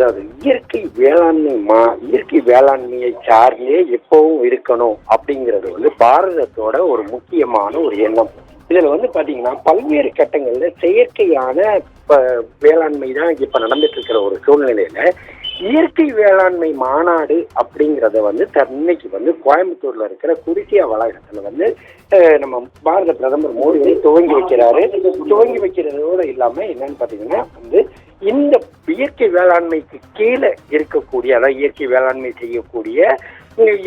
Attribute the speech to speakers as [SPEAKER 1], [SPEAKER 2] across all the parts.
[SPEAKER 1] அதாவது இயற்கை வேளாண்மையை சார்ந்தே எப்பவும் இருக்கணும் அப்படிங்கிறது வந்து பாரதத்தோட ஒரு முக்கியமான ஒரு எண்ணம். இதுல வந்து பாத்தீங்கன்னா பல்வேறு கட்டங்கள்ல செயற்கையான வேளாண்மை தான் இப்ப நடந்துட்டு இருக்கிற ஒரு சூழ்நிலையில இயற்கை வேளாண்மை மாநாடு அப்படிங்கிறத வந்து இன்னைக்கு வந்து கோயம்புத்தூர்ல இருக்கிற குடிசியா வளாகத்துல வந்து நம்ம பாரத பிரதமர் மோடி துவங்கி வைக்கிறாரு. துவங்கி வைக்கிறதோட இல்லாம என்னன்னு பாத்தீங்கன்னா வந்து இந்த இயற்கை வேளாண்மைக்கு கீழே இருக்கக்கூடிய, அதாவது இயற்கை வேளாண்மை செய்யக்கூடிய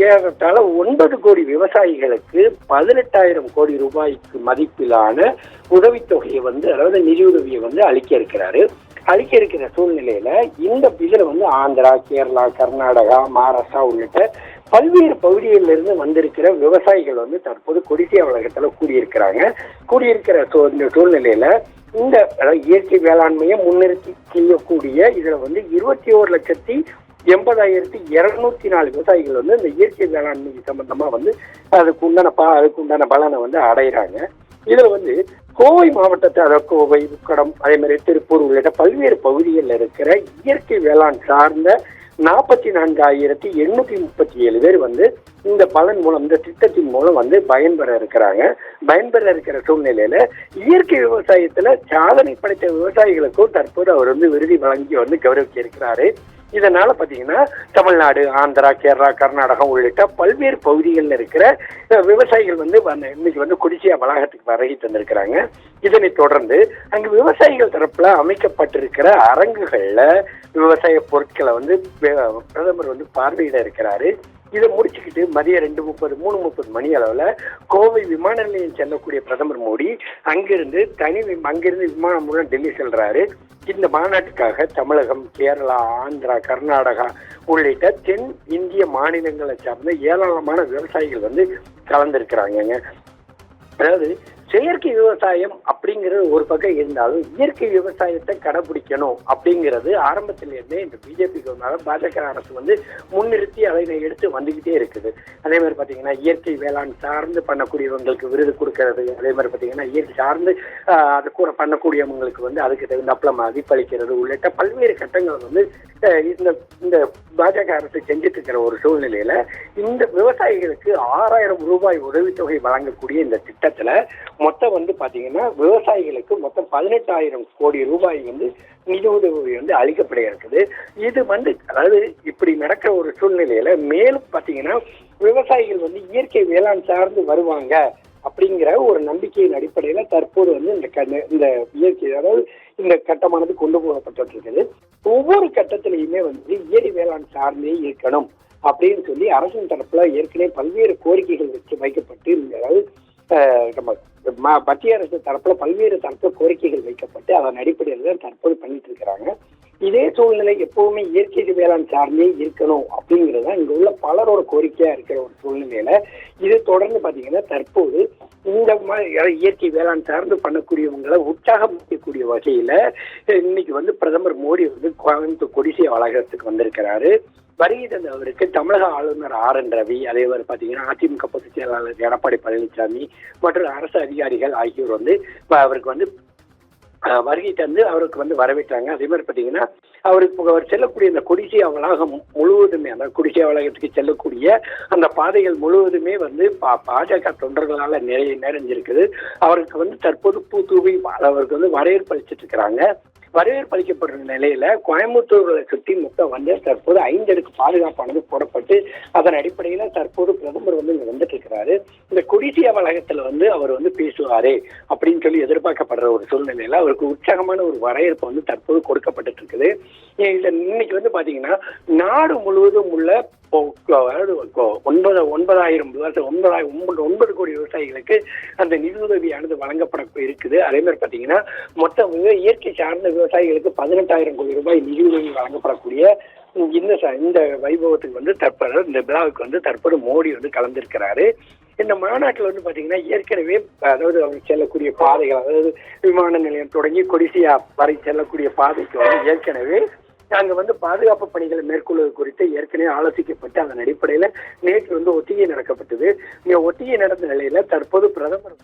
[SPEAKER 1] ஏறத்தாழ 9 கோடி விவசாயிகளுக்கு 18,000 கோடி ரூபாய்க்கு மதிப்பிலான உதவித்தொகையை வந்து, அதாவது நிதியுதவியை வந்து அளிக்க இருக்கிற சூழ்நிலையில இந்த இதுல வந்து ஆந்திரா, கேரளா, கர்நாடகா, மகாராஷ்டிரா உள்ளிட்ட பல்வேறு பகுதிகளிலிருந்து வந்திருக்கிற விவசாயிகள் வந்து தற்போது கொடிசியா வளாகத்துல கூடியிருக்கிற சூழ்நிலையில இந்த இயற்கை வேளாண்மையை முன்னிறுத்தி செய்யக்கூடிய இதுல வந்து 21,80,204 விவசாயிகள் வந்து இந்த இயற்கை வேளாண்மை சம்பந்தமா வந்து அதுக்கு உண்டான பலனை வந்து அடைகிறாங்க. இதுல வந்து கோவை மாவட்டத்தை, அதாவது கோவை, உக்கடம், அதே மாதிரி திருப்பூர் உள்ளிட்ட பல்வேறு பகுதிகளில் இருக்கிற இயற்கை வேளாண் சார்ந்த 44,837 பேர் வந்து இந்த பலன் மூலம், இந்த திட்டத்தின் மூலம் வந்து பயன்பெற இருக்கிற சூழ்நிலையில இயற்கை விவசாயத்துல சாதனை படைத்த விவசாயிகளுக்கும் தற்போது அவர் வந்து விருது வழங்கி வந்து கௌரவிக்க இருக்கிறாரு. இதனால பாத்தீங்கன்னா தமிழ்நாடு, ஆந்திரா, கேரளா, கர்நாடகா உள்ளிட்ட பல்வேறு பகுதிகளில் இருக்கிற விவசாயிகள் வந்து இன்னைக்கு வந்து கொடிசியா வளாகத்துக்கு வருகை தந்திருக்கிறாங்க. இதனை தொடர்ந்து அங்கு விவசாயிகள் தரப்புல அமைக்கப்பட்டிருக்கிற அரங்குகள்ல விவசாய பொருட்களை வந்து பிரதமர் வந்து பார்வையிட இருக்கிறாரு. இதை முடிச்சுக்கிட்டு மதியம் 3:30 மணி அளவுல கோவை விமான நிலையம் செல்லக்கூடிய பிரதமர் மோடி அங்கிருந்து விமானம் மூலம் டெல்லி செல்றாரு. இந்த மாநாட்டுக்காக தமிழகம், கேரளா, ஆந்திரா, கர்நாடகா உள்ளிட்ட தென் இந்திய மாநிலங்களை சார்ந்த ஏராளமான விவசாயிகள் வந்து கலந்துருக்கிறாங்க. அதாவது செயற்கை விவசாயம் அப்படிங்கிறது ஒரு பக்கம் இருந்தாலும் இயற்கை விவசாயத்தை கடைபிடிக்கணும் அப்படிங்கிறது ஆரம்பத்திலிருந்தே இந்த பிஜேபி பாஜக அரசு வந்து முன்னிறுத்தி அதை எடுத்து வந்துகிட்டே இருக்குது. அதே மாதிரி பார்த்தீங்கன்னா இயற்கை வேளாண் சார்ந்து பண்ணக்கூடியவங்களுக்கு விருது கொடுக்கறது, அதே மாதிரி பார்த்தீங்கன்னா இயற்கை சார்ந்து அது கூட பண்ணக்கூடியவங்களுக்கு வந்து அதுக்கு தகுந்தாப்புல மதிப்பளிக்கிறது உள்ளிட்ட பல்வேறு கட்டங்கள் வந்து இந்த பாஜக அரசு செஞ்சுட்டு இருக்கிற ஒரு சூழ்நிலையில இந்த விவசாயிகளுக்கு 6,000 ரூபாய் உதவித்தொகை வழங்கக்கூடிய இந்த திட்டத்துல மொத்தம் வந்து பாத்தீங்கன்னா விவசாயிகளுக்கு மொத்தம் 18,000 கோடி ரூபாய் வந்து நிதி உதவி வந்து அளிக்கப்பட இருக்குது. இது வந்து அதாவது இப்படி நடக்கிற ஒரு சூழ்நிலையில மேலும் பாத்தீங்கன்னா விவசாயிகள் வந்து இயற்கை வேளாண் சார்ந்து வருவாங்க அப்படிங்கிற ஒரு நம்பிக்கையின் அடிப்படையில தற்போது வந்து இந்த இயற்கை, அதாவது இந்த கட்டமானது கொண்டு போகப்பட்டு இருக்குது. ஒவ்வொரு கட்டத்திலையுமே வந்து இயற்கை வேளாண் சார்ந்தே இருக்கணும் அப்படின்னு சொல்லி அரசின் தரப்புல ஏற்கனவே பல்வேறு கோரிக்கைகள் வைக்கப்பட்டு, அதாவது நம்ம மத்திய அரசு தரப்புல பல்வேறு தரப்பு கோரிக்கைகள் வைக்கப்பட்டு அதன் அடிப்படையில் தான் தற்போது பண்ணிட்டு இருக்கிறாங்க. இதே சூழ்நிலை எப்பவுமே இயற்கை வேளாண் சார்ந்தே இருக்கணும் அப்படிங்கிறது தான் இங்க உள்ள பலரோட கோரிக்கையா இருக்கிற ஒரு சூழ்நிலையில இது தொடர்ந்து பாத்தீங்கன்னா தற்போது இந்த மாதிரி இயற்கை வேளாண் சார்ந்து பண்ணக்கூடியவங்களை உற்சாகப்படுத்தக்கூடிய வகையில இன்னைக்கு வந்து பிரதமர் மோடி வந்து கோயம்புத்தூர் கொடிசியா வளாகத்துக்கு வந்திருக்கிறாரு. வருகை தந்த அவருக்கு தமிழக ஆளுநர் RN ரவி, அதே மாதிரி பாத்தீங்கன்னா அதிமுக பொதுச் செயலாளர் எடப்பாடி பழனிசாமி மற்றும் அரசு அதிகாரிகள் ஆகியோர் வந்து அவருக்கு வந்து வருகை தந்து அவருக்கு வந்து வரவேற்றாங்க. அதே மாதிரி பார்த்தீங்கன்னா அவர் செல்லக்கூடிய இந்த கொடிசியா வளாகம் முழுவதுமே, அந்த கொடிசியா வளாகத்துக்கு செல்லக்கூடிய அந்த பாதைகள் முழுவதுமே வந்து பாஜக தொண்டர்களால் நிறைஞ்சிருக்குது. அவருக்கு வந்து தற்போது பூ தூவி அவருக்கு வந்து வரவேற்பு அளிச்சிட்டு இருக்கிறாங்க. வரவேற்பு அளிக்கப்படுற நிலையில கோயம்புத்தூர்களை சுற்றி மொத்தம் வந்து தற்போது 5 அடுக்கு பாதுகாப்பானது போடப்பட்டு அதன் அடிப்படையில தற்போது பிரதமர் வந்து இங்க வந்துட்டு இருக்கிறாரு. இந்த கொடிசியா வளாகத்துல வந்து அவர் வந்து பேசுவாரு அப்படின்னு சொல்லி எதிர்பார்க்கப்படுற ஒரு சூழ்நிலையில அவருக்கு உற்சாகமான ஒரு வரவேற்பு வந்து தற்போது கொடுக்கப்பட்டு இருக்குது. இதுல இன்னைக்கு வந்து பாத்தீங்கன்னா நாடு முழுவதும் உள்ள 9,000 கோடி விவசாயிகளுக்கு அந்த நிதியுதவியானது வழங்கப்பட இருக்குது. அதே மாதிரி பாத்தீங்கன்னா மொத்தம் இயற்கை சார்ந்த விவசாயிகளுக்கு 18,000 கோடி ரூபாய் நிதியுதவி வழங்கப்படக்கூடிய இந்த வைபவத்துக்கு வந்து தற்போது இந்த விழாவுக்கு வந்து தற்போது மோடி வந்து கலந்திருக்கிறாரு. இந்த மாநாட்டில் வந்து பாத்தீங்கன்னா ஏற்கனவே, அதாவது அவர் செல்லக்கூடிய பாதைகள், அதாவது விமான நிலையம் தொடங்கி கொடிசியா வரை செல்லக்கூடிய பாதைக்கு வந்து ஏற்கனவே அங்க வந்து பாதுகாப்பு பணிகளை மேற்கொள்வது குறித்து ஏற்கனவே ஆலோசிக்கப்பட்டு அதன் அடிப்படையில நேற்று வந்து ஒத்திகை நடக்கப்பட்டது. இங்க ஒத்திகை நடந்த நிலையில தற்போது பிரதமர்